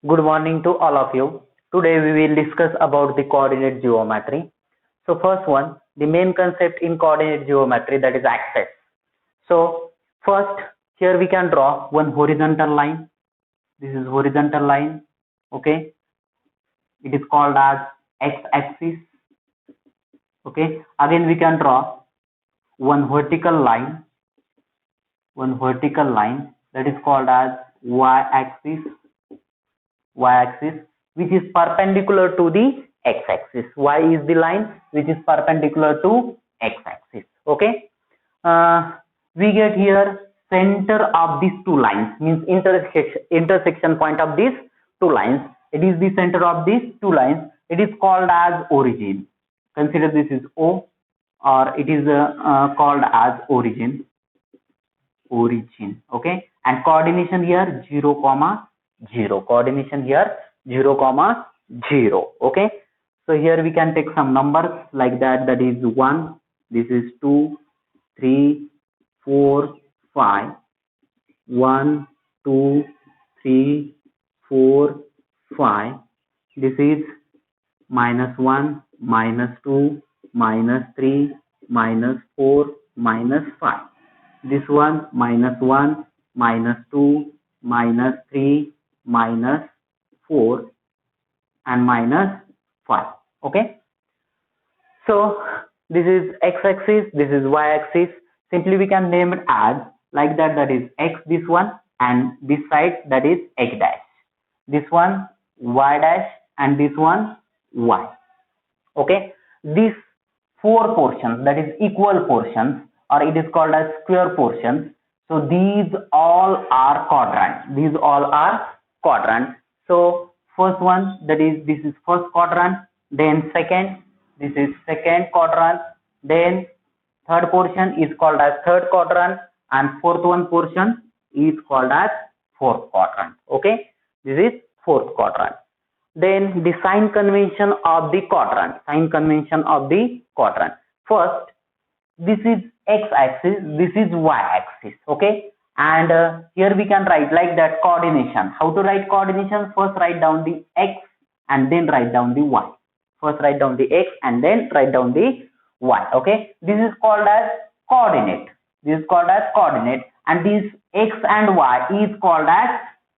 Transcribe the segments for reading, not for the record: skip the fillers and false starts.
Good morning to all of you. Today we will discuss about the coordinate geometry. So first one, the main concept in coordinate geometry, that is axis. So first, here we can draw one horizontal line. This is horizontal line. Okay. It is called as x-axis. Okay. Again we can draw one vertical line. One vertical line, that is called as y-axis. Y-axis, which is perpendicular to the x-axis. Y is the line which is perpendicular to x-axis. Okay. We get here center of these two lines, means intersection point of these two lines. It is the center of these two lines. It is called as origin. Consider this is O, or it is called as origin. Okay. And coordination here 0, 0. Coordination here 0, 0. Okay. So here we can take some numbers like that. That is 1. This is 2, 3, 4, 5. 1, 2, 3, 4, 5. This is -1, -2, -3, -4, -5. This one -1, -2, -3, -4 and -5. Okay. So this is x-axis, this is y-axis. Simply we can name it as like that. That is x, this one, and this side, that is x dash. This one y dash, and this one y. Okay. These four portions, that is equal portions, or it is called as square portions. So these all are quadrants. These all are quadrants. So first one, that is this is first quadrant, then second, this is second quadrant, then third portion is called as third quadrant, and fourth one portion is called as fourth quadrant. Okay, this is fourth quadrant. Then the sign convention of the quadrant. Sign convention of the quadrant. First, this is x-axis, this is y-axis. Okay, and here we can write like that coordination. How to write coordination? First write down the x and then write down the y. First write down the x and then write down the y. Okay, this is called as coordinate. This is called as coordinate, and this x and y is called as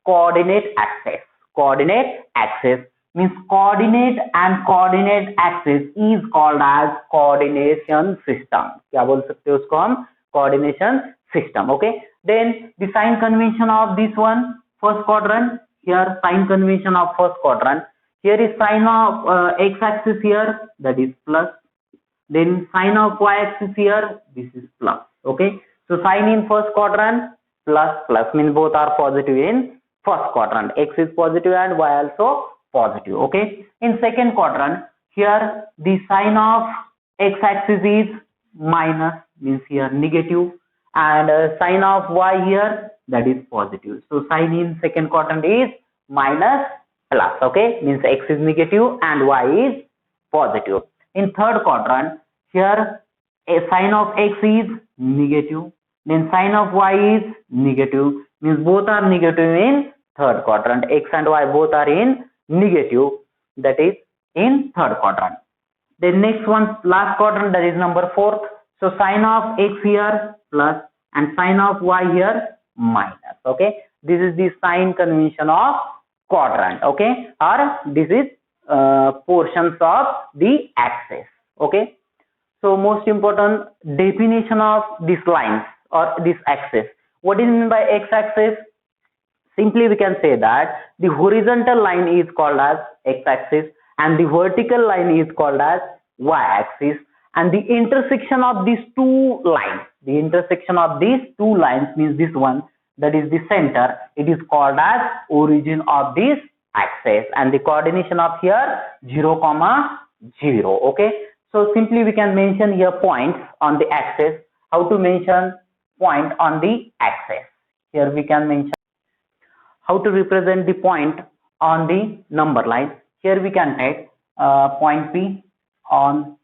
coordinate axis. Coordinate axis means coordinate and coordinate axis is called as coordination system. क्या बोल सकते हो उसको हम? Coordination system. Okay. Then the sign convention of this one, first quadrant. Here sign convention of first quadrant. Here is sign of x-axis here, that is plus. Then sign of y-axis here, this is plus. Okay. So sign in first quadrant plus plus means both are positive in first quadrant. X is positive and y also positive. Okay. In second quadrant, here the sign of x-axis is minus, means here negative, and sign of y here, that is positive. So sign in second quadrant is minus plus. Okay, means x is negative and y is positive. In third quadrant, here a sign of x is negative, then sign of y is negative, means both are negative in third quadrant. X and y both are in negative, that is in third quadrant. The next one, last quadrant, that is number fourth. So sign of x here plus and sign of y here minus. Okay, this is the sign convention of quadrant. Okay, or this is portions of the axis. Okay, so most important definition of these lines or this axis. What is meant by x-axis? Simply we can say that the horizontal line is called as x-axis and the vertical line is called as y-axis, and the intersection of these two lines, means this one, that is the center, it is called as origin of this axis, and the coordination of here 0, 0. Okay, so simply we can mention here points on the axis. How to mention point on the axis? Here we can mention how to represent the point on the number line. Here we can take point P on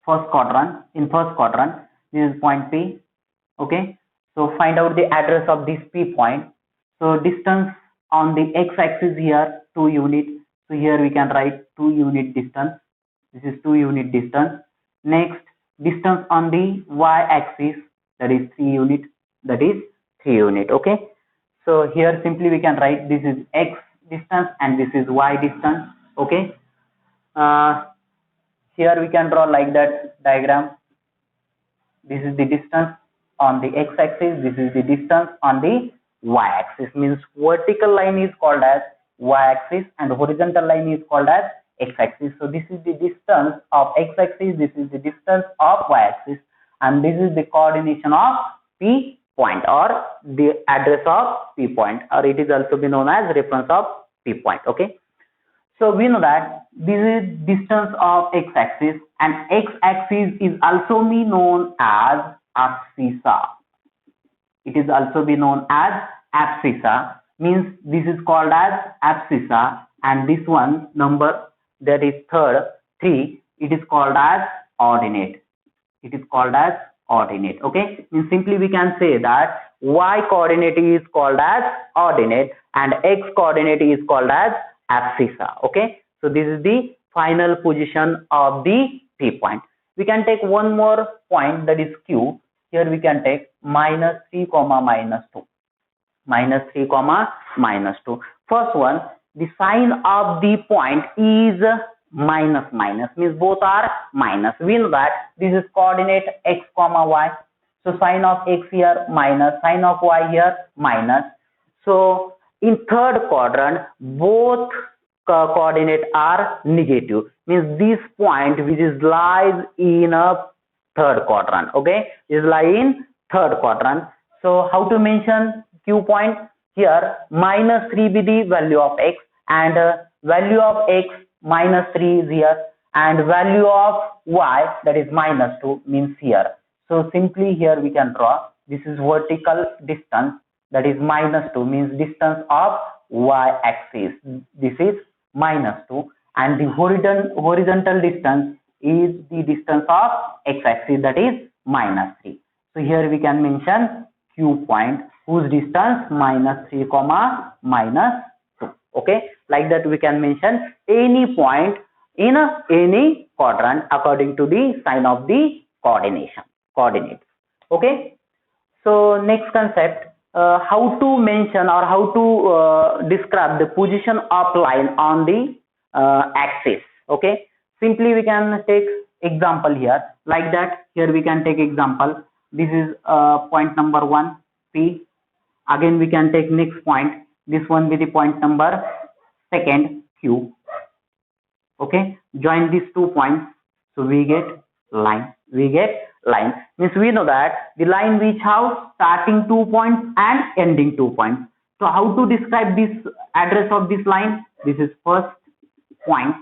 first quadrant. In first quadrant, this is point P. Okay, so find out the address of this P point. So distance on the x-axis here 2 unit. So here we can write 2 unit distance. This is 2 unit distance. Next, distance on the y-axis, that is 3 unit. That is 3 unit. Okay. So here simply we can write this is x distance and this is y distance. Okay. Here we can draw like that diagram. This is the distance on the x-axis. This is the distance on the y-axis. Means vertical line is called as y-axis and horizontal line is called as x-axis. So this is the distance of x-axis. This is the distance of y-axis, and this is the coordination of P point or the address of P point, or it is also be known as reference of P point. Okay. So we know that this is distance of x-axis, and x-axis is also be known as abscissa. It is also be known as abscissa. Means this is called as abscissa, and this one number, that is third 3, it is called as ordinate. It is called as ordinate. Okay. Means simply we can say that y coordinate is called as ordinate and x coordinate is called as abscissa. Okay. So this is the final position of the P point. We can take one more point, that is Q. Here we can take minus 3 comma minus 2. Minus 3 comma minus 2. First one, the sign of the point is minus minus, means both are minus. We know that this is coordinate x comma y. So sign of x here minus, sign of y here minus. So in third quadrant, both coordinate are negative. Means this point which is lies in a third quadrant. Okay, is lie in third quadrant. So how to mention Q point? Here minus 3 be the value of x, and value of x minus 3 is here, and value of y, that is minus 2, means here. So simply here we can draw this is vertical distance, that is minus 2, means distance of y axis. This is minus 2, and the horizontal distance is the distance of x axis, that is minus 3. So here we can mention Q point whose distance minus 3 comma minus 2. Okay, like that we can mention any point in any quadrant according to the sign of the coordinates. Okay. So next concept, how to mention or how to describe the position of line on the axis. Okay, simply we can take example here, like that. Here we can take example. This is point number 1 P. Again we can take next point, this one with the point number second Q. Okay, join these 2 points, so we get line. Means we know that the line which have starting 2 points and ending 2 points. So how to describe this address of this line? This is first point,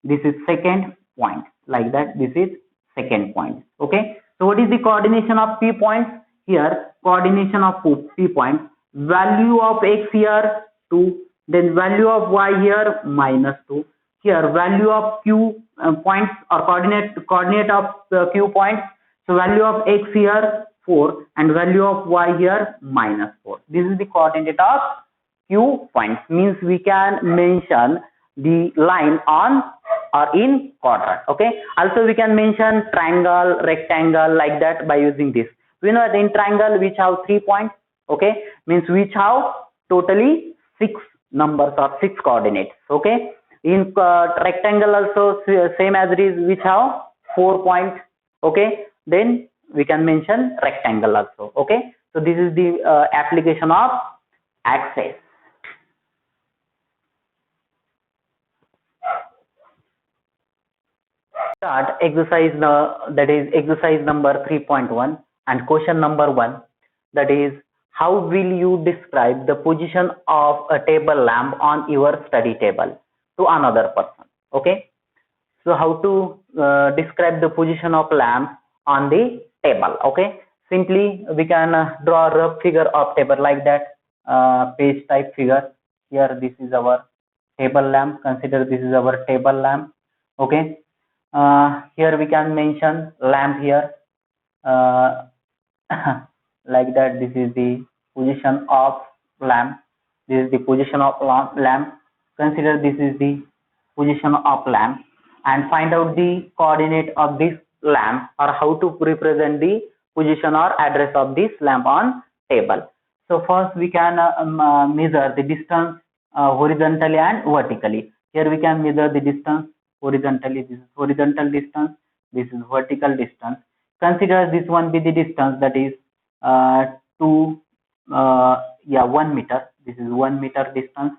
this is second point, like that. This is second point. Okay, so what is the coordination of P points? Here coordination of P points, value of x here 2, then value of y here minus 2. Here value of Q points or coordinate of Q points. So value of x here 4 and value of y here minus 4. This is the coordinate of Q points. Means we can mention the line on or in quadrant. Okay. Also we can mention triangle, rectangle, like that by using this. We know that in triangle which have 3 points. Okay, means which have totally 6 numbers or 6 coordinates. Okay, in rectangle also same as it is, which have 4 points. Okay, then we can mention rectangle also. Okay, so this is the application of axis. Start exercise, that is exercise number 3.1 and question number 1, that is how will you describe the position of a table lamp on your study table to another person. Okay, so how to describe the position of lamp on the table. Okay, simply we can draw a rough figure of table, like that, page type figure. Here this is our table lamp. Consider this is our table lamp. Okay, here we can mention lamp here, like that. This is the position of lamp. This is the position of lamp. Consider this is the position of lamp, and find out the coordinate of this lamp, or how to represent the position or address of this lamp on table. So first we can measure the distance horizontally and vertically. Here we can measure the distance horizontally. This is horizontal distance, this is vertical distance. Consider this one be the distance, that is 1 meter. This is 1 meter distance,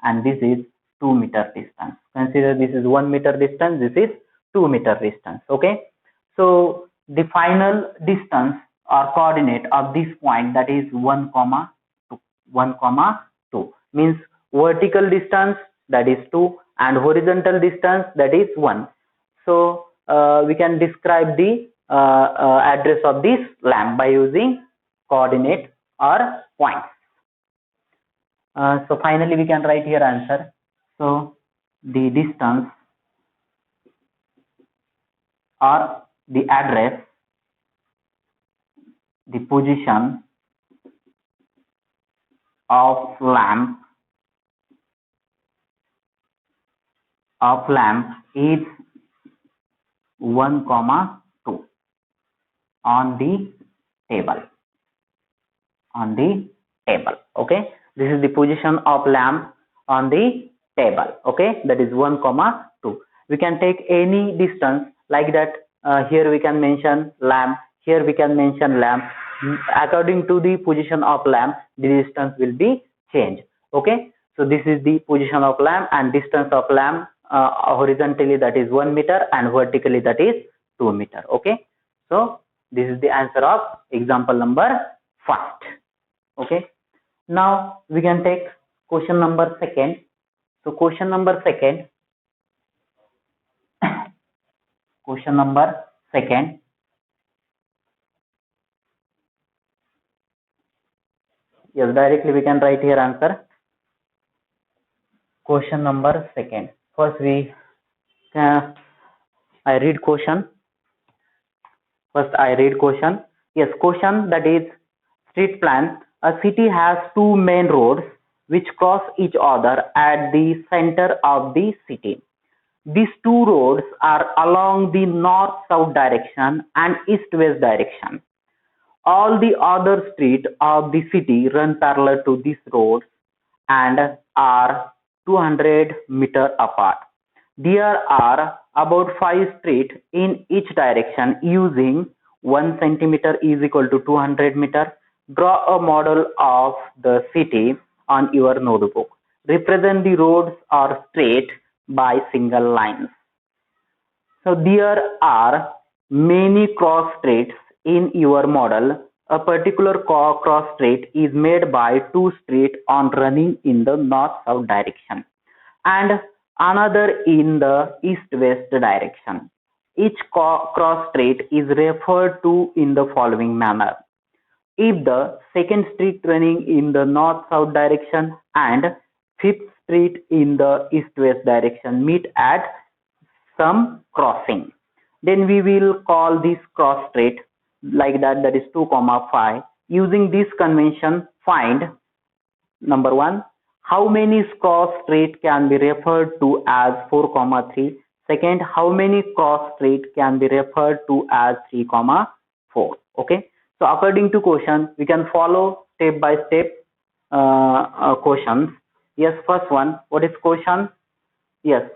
and this is 2 meter distance. Consider this is 1 meter distance, this is 2 meter distance. Okay, so the final distance or coordinate of this point, that is 1 comma 2. 1 comma 2 means vertical distance, that is 2, and horizontal distance, that is 1. So we can describe the address of this lamp by using coordinate or points. So finally we can write here answer. So the distance or the address, the position of lamp is 1 comma 2 on the table. Okay, this is the position of lamp on the table. Okay, that is 1 comma 2. We can take any distance like that. Here we can mention lamp, here we can mention lamp. According to the position of lamp, the distance will be changed. Okay, so this is the position of lamp, and distance of lamp horizontally, that is 1 meter, and vertically, that is 2 meter. Okay, so this is the answer of example number 1. Okay, now we can take question number 2. So question number 2. Question number 2. Yes, directly we can write here answer. Question number 2. First we I read question. Yes, question, that is street plan. A city has 2 main roads which cross each other at the center of the city. These 2 roads are along the north-south direction and east-west direction. All the other streets of the city run parallel to these roads and are 200 meters apart. There are about 5 streets in each direction. Using 1 centimeter is equal to 200 meters. Draw a model of the city on your notebook. Represent the roads or straight by single lines. So there are many cross streets in your model. A particular cross street is made by 2 streets on running in the north-south direction and another in the east-west direction. Each cross street is referred to in the following manner. If the second street running in the north-south direction and fifth street in the east-west direction meet at some crossing, then we will call this cross street like that, that is 2, 5. Using this convention, find number 1, how many cross street can be referred to as 4, 3. Second, how many cross street can be referred to as 3, 4. Okay, so according to question, we can follow step by step questions. Yes, first one, what is question? Yes,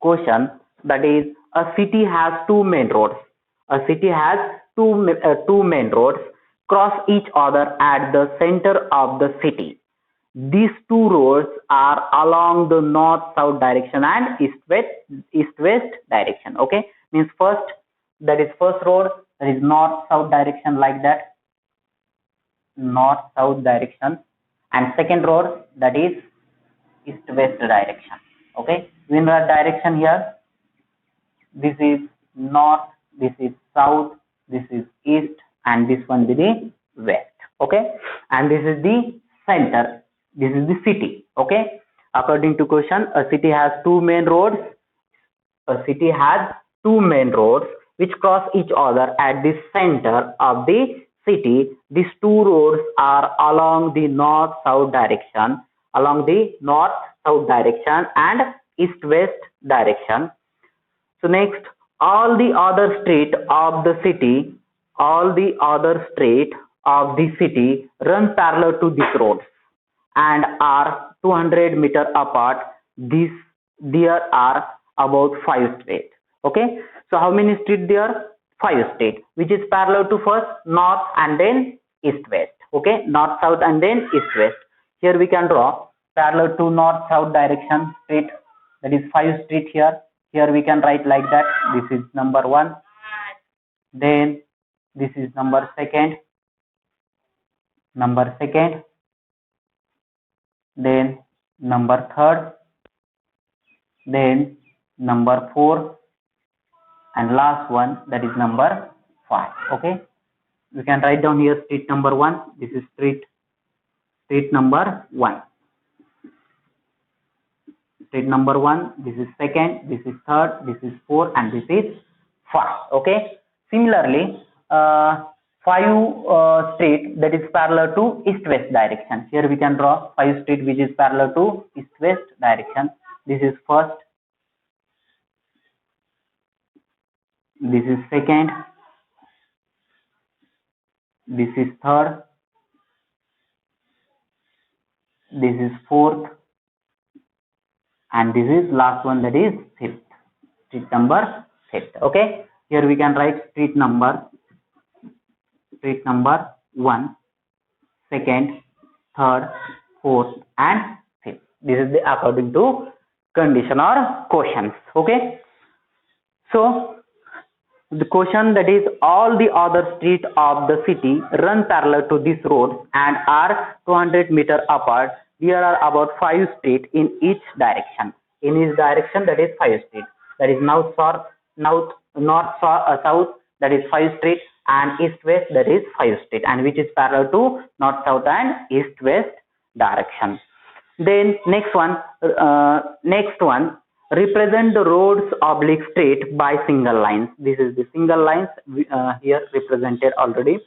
question, that is a city has 2 main roads. A city has two main roads cross each other at the center of the city. These 2 roads are along the north-south direction and east-west direction. Okay, means first, that is first road, that is north-south direction like that, north-south direction, and second road, that is east-west direction. Okay, in the direction here, this is north, this is south, this is east, and this one will be west. Okay, and this is the center, this is the city. Okay, according to question, a city has 2 main roads. A city has 2 main roads which cross each other at the center of the city, these two roads are along the north-south direction, and east-west direction. So next, all the other street of the city, run parallel to these roads and are 200 meters apart. There are about 5 streets. Okay, so how many streets there? 5 streets, which is parallel to first north and then east west. Okay, north south and then east west. Here we can draw parallel to north south direction street, that is 5 street here. Here we can write like that. This is number 1, then this is number second, then number third, then number 4, and last one, that is number 5. Okay, we can write down here street number 1. This is street number 1. Street number 1, this is second, this is third, this is 4, and this is 5. Okay, similarly 5 street that is parallel to east west direction. Here we can draw 5 street which is parallel to east west direction. This is first, this is second, this is third, this is fourth, and this is last one, that is fifth, street number 5. Okay, here we can write street number 1, second, third, fourth, and fifth. This is the according to condition or quotients. Okay, so the quotient, that is all the other streets of the city run parallel to this road and are 200 meters apart. There are about 5 streets in each direction. In each direction, that is 5 streets. That is north, south, that is 5 streets, and east west, that is 5 streets, and which is parallel to north, south, and east west direction. Then next one, represent the roads oblique straight by single lines. This is the single lines here represented already.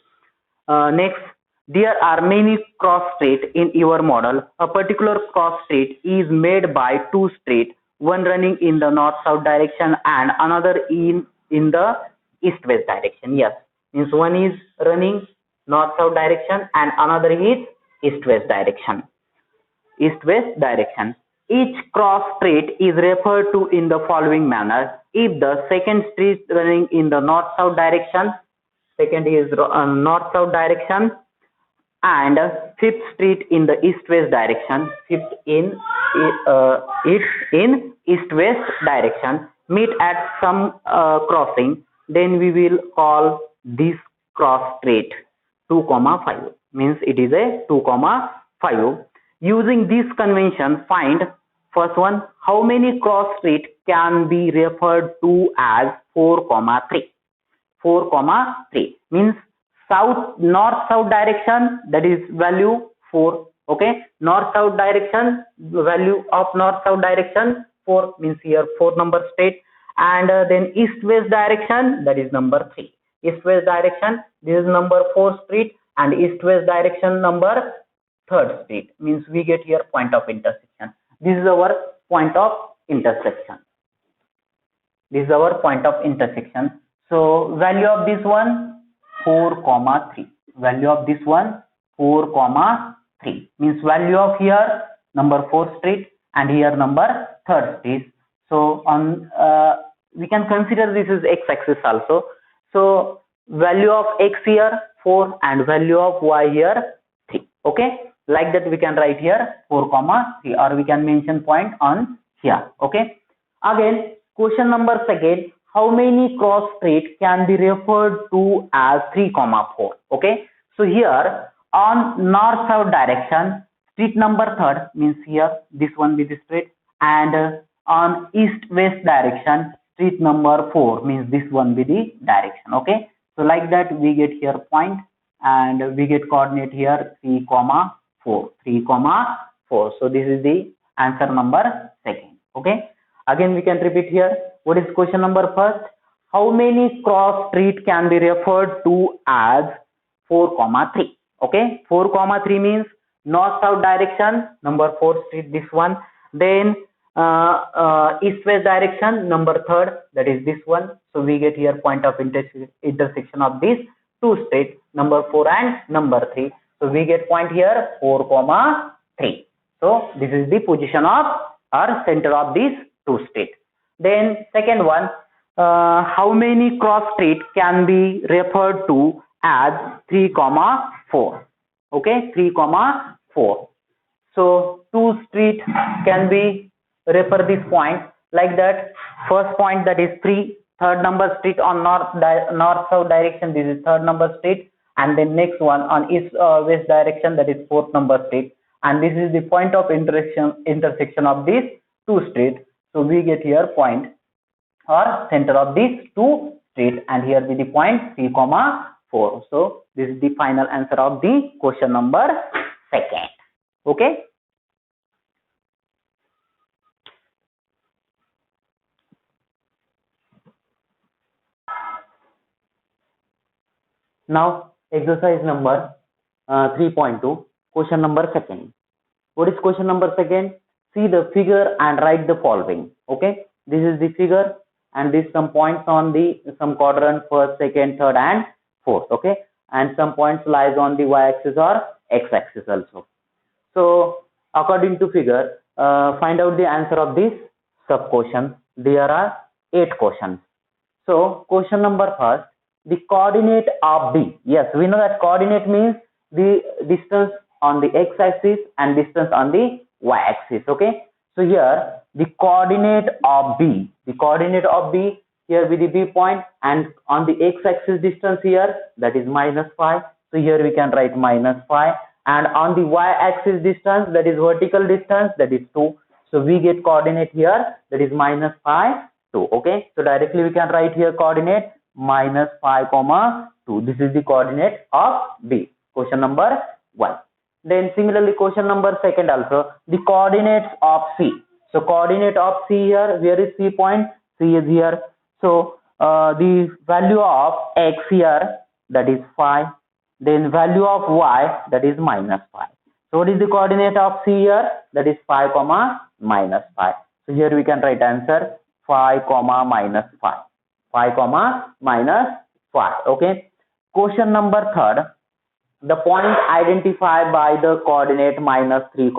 Next, there are many cross streets in your model. A particular cross street is made by 2 streets, one running in the north-south direction and another in the east-west direction. Yes, means one is running north-south direction and another is east-west direction. Each cross street is referred to in the following manner. If the second street running in the north-south direction, and fifth street in the east-west direction, east-west direction meet at some crossing, then we will call this cross street 2,5. Means it is a 2,5. Using this convention, find first one, how many cross streets can be referred to as 4,3. 4,3 means north-south direction, that is value 4. Okay, north-south direction, value of north-south direction 4, means here 4 number street, and then east-west direction, that is number 3. East-west direction, this is number 4 street, and east-west direction number 3rd street, means we get here point of intersection. This is our point of intersection. So value of this one 4,3. Value of this one 4,3 means value of here number 4 street and here number 3rd street. So on we can consider this is x-axis also. So value of x here 4 and value of y here 3. Okay, like that we can write here 4,3, or we can mention point on here. Okay, again question number second, how many cross streets can be referred to as 3,4. Okay, so here on north south direction, street number 3rd means here this one be the street, and on east west direction, street number 4 means this one be the direction. Okay, so like that we get here point and we get coordinate here 3,4. So this is the answer number second. Okay, again we can repeat here. What is question number first? How many cross street can be referred to as 4,3. Okay, 4,3 means north south direction, number 4 street, this one. Then east west direction, number 3rd, that is this one. So we get here point of intersection of these two streets, number 4 and number 3. So we get point here 4,3. so this is the position of or center of these two streets. Then second one, how many cross street can be referred to as 3,4? Okay, 3,4. So two street can be refer this point like that. First point, that is 3, third number street on north south direction, this is third number street, and then next one on east west direction, that is fourth number street, and this is the point of intersection of these two streets. So we get here point or center of these two streets, and here be the point 3,4. So this is the final answer of the question number 2nd. Okay. Now exercise number 3.2, question number 2nd. What is question number 2nd? See the figure and write the following. Okay, this is the figure and this some points on the some quadrant, first, second, third and fourth. Okay, and some points lies on the y-axis or x-axis also. So according to figure, find out the answer of this sub question. There are 8 questions. So question number 1st, the coordinate of B. Yes, we know that coordinate means the distance on the x-axis and distance on the y-axis. Okay, so here the coordinate of B, here with the B point, and on the x-axis distance here, that is -5. So here we can write -5, and on the y-axis distance, that is vertical distance, that is 2. So we get coordinate here, that is -5, 2. Okay, so directly we can write here coordinate -5, 2. This is the coordinate of B, question number 1. Then similarly question number 2nd also, the coordinates of C. So coordinate of C here, where is C point? C is here. So the value of x here, that is 5. Then value of y, that is -5. So what is the coordinate of C here? That is 5, -5. So here we can write answer 5, -5. 5, -5. Okay. Question number 3rd, the point identified by the coordinate -3,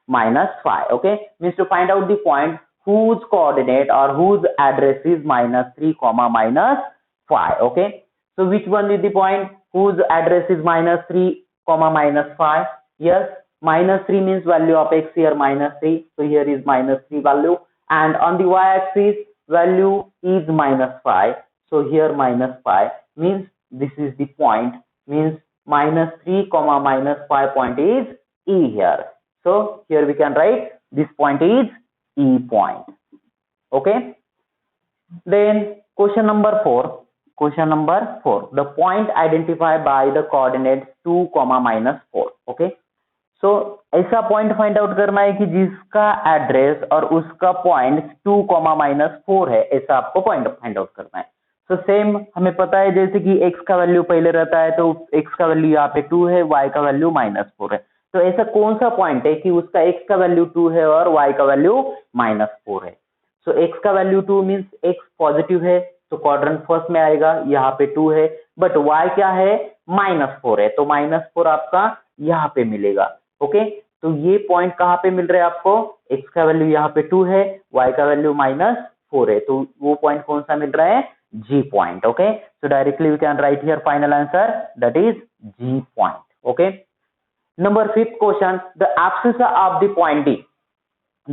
-5. Okay, means to find out the point whose coordinate or whose address is -3, -5. Okay, so which one is the point whose address is -3, -5? Yes, -3 means value of x here -3. So here is -3 value, and on the y-axis value is -5. So here -5 means this is the point, means -3, -5 point is E here. So here we can write this point is E point. Okay. Then question number 4. The point identified by the coordinate 2, -4. Okay. So ऐसा point find out करना है कि जिसका address और उसका point 2, -4 है, ऐसा आपको पॉइंट फाइंड आउट करना है. तो सेम हमें पता है जैसे कि x का वैल्यू पहले रहता है, तो x का वैल्यू यहाँ पे 2 है, y का वैल्यू -4 है. तो ऐसा कौन सा पॉइंट है कि उसका x का वैल्यू 2 है और y का वैल्यू -4 है. सो x का वैल्यू 2 मीन्स x पॉजिटिव है, तो क्वाड्रेंट फर्स्ट में आएगा, यहाँ पे 2 है, बट y क्या है -4 है, तो -4 आपका यहाँ पे मिलेगा. ओके, तो ये पॉइंट कहाँ पे मिल रहा है आपको? x का वैल्यू यहाँ पे 2 है, y का वैल्यू -4 है, तो वो पॉइंट कौन सा मिल रहा है? G point. Okay, so directly we can write here final answer, that is G point. Okay, number 5th question, the abscissa of the point D.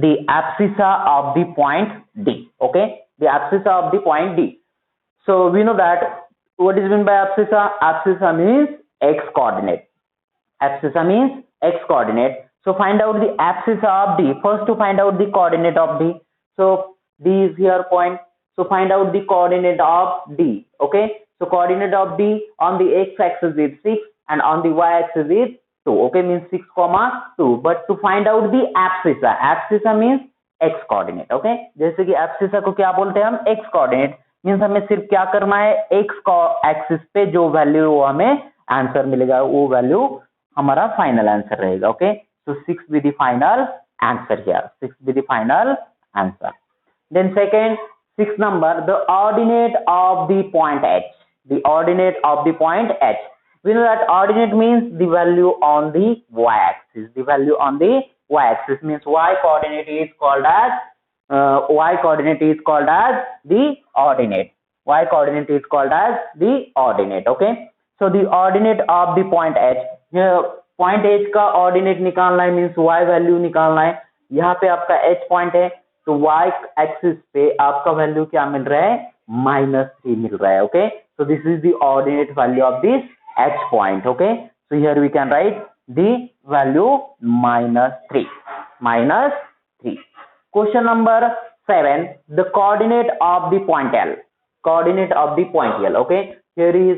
The abscissa of the point D. Okay, the abscissa of the point D. So we know that what is meant by abscissa? Abscissa means x coordinate. Abscissa means x coordinate. So find out the abscissa of D. First to find out the coordinate of D. So D is here point. So find out the coordinate of D. Okay, so coordinate of D on the x-axis is 6 and on the y-axis is 2. Okay, means 6, 2. But to find out the abscissa means x coordinate. Okay, जैसे कि abscissa को क्या बोलते हैं हम? x coordinate. Means हमें सिर्फ क्या करना है? x एक्सिस पे जो वैल्यू वो हमें आंसर मिलेगा, वो वैल्यू हमारा फाइनल आंसर रहेगा. Okay, so 6 be the final answer here. 6 be the final answer. Then second, 6 number, the ordinate of the point H. The ordinate of the point H. We know that ordinate means the value on the y-axis. The value on the y-axis means y coordinate is called as the ordinate. Y coordinate is called as the ordinate. Okay, so the ordinate of the point H. Here point H का ordinate निकालना है, means y value निकालना है. यहाँ पे आपका H point है, तो y एक्सिस पे आपका वैल्यू क्या मिल रहा है, -3 मिल रहा है. Okay, so this is the ordinate value of this H point. Okay, so here we can write the value -3. Question number 7, the coordinate of the point L. Coordinate of the point L. Okay, here is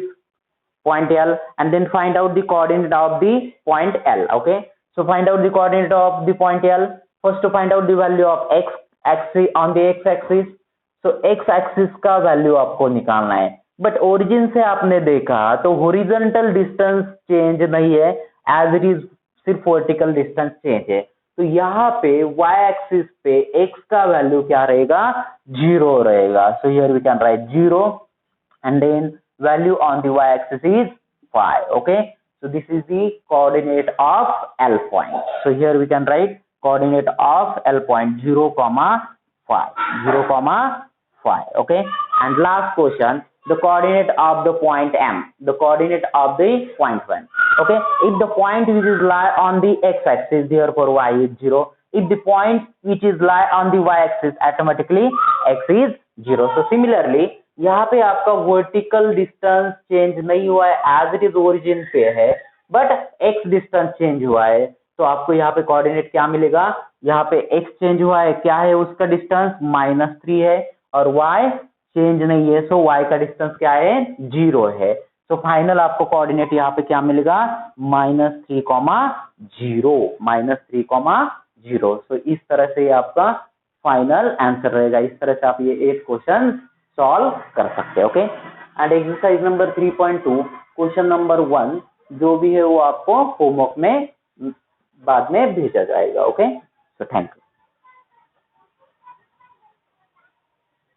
point L, and then find out the coordinate of the point L. Okay, so find out the coordinate of the point L. First to find out the value of x axis on the x axis. So x axis का value आपको निकालना है, but origin से आपने देखा तो horizontal distance change नहीं है, एज इट इज सिर्फ वर्टिकल डिस्टेंस चेंज है. तो यहाँ पे y एक्सिस पे x का वैल्यू क्या रहेगा, 0 रहेगा. So here we can write 0 and then value on the y axis is 5. Okay, so this is the coordinate of L point. So here we can write coordinate of L point 0, 5. Okay, and last question, the coordinate of the point M. The coordinate of the point 1. Okay, if the point which is lie on the x axis, therefore y is 0. If the point which is lie on the y axis, automatically x is 0. So similarly यहाँ पे आपका vertical distance change नहीं हुआ है, as it is origin पे है, but x distance change हुआ है. तो आपको यहाँ पे कोऑर्डिनेट क्या मिलेगा, यहाँ पे एक्स चेंज हुआ है, क्या है उसका डिस्टेंस, -3 है, और वाई चेंज नहीं है, सो वाई का डिस्टेंस क्या है, 0 है. सो फाइनल आपको कोऑर्डिनेट यहाँ पे क्या मिलेगा, -3,0. सो इस तरह से आपका फाइनल आंसर रहेगा. इस तरह से आप ये 8 क्वेश्चन सॉल्व कर सकते हैं. Okay, and exercise number 3.2 question number 1 जो भी है वो आपको होमवर्क में बाद में भेजा जाएगा. Okay, so thank you.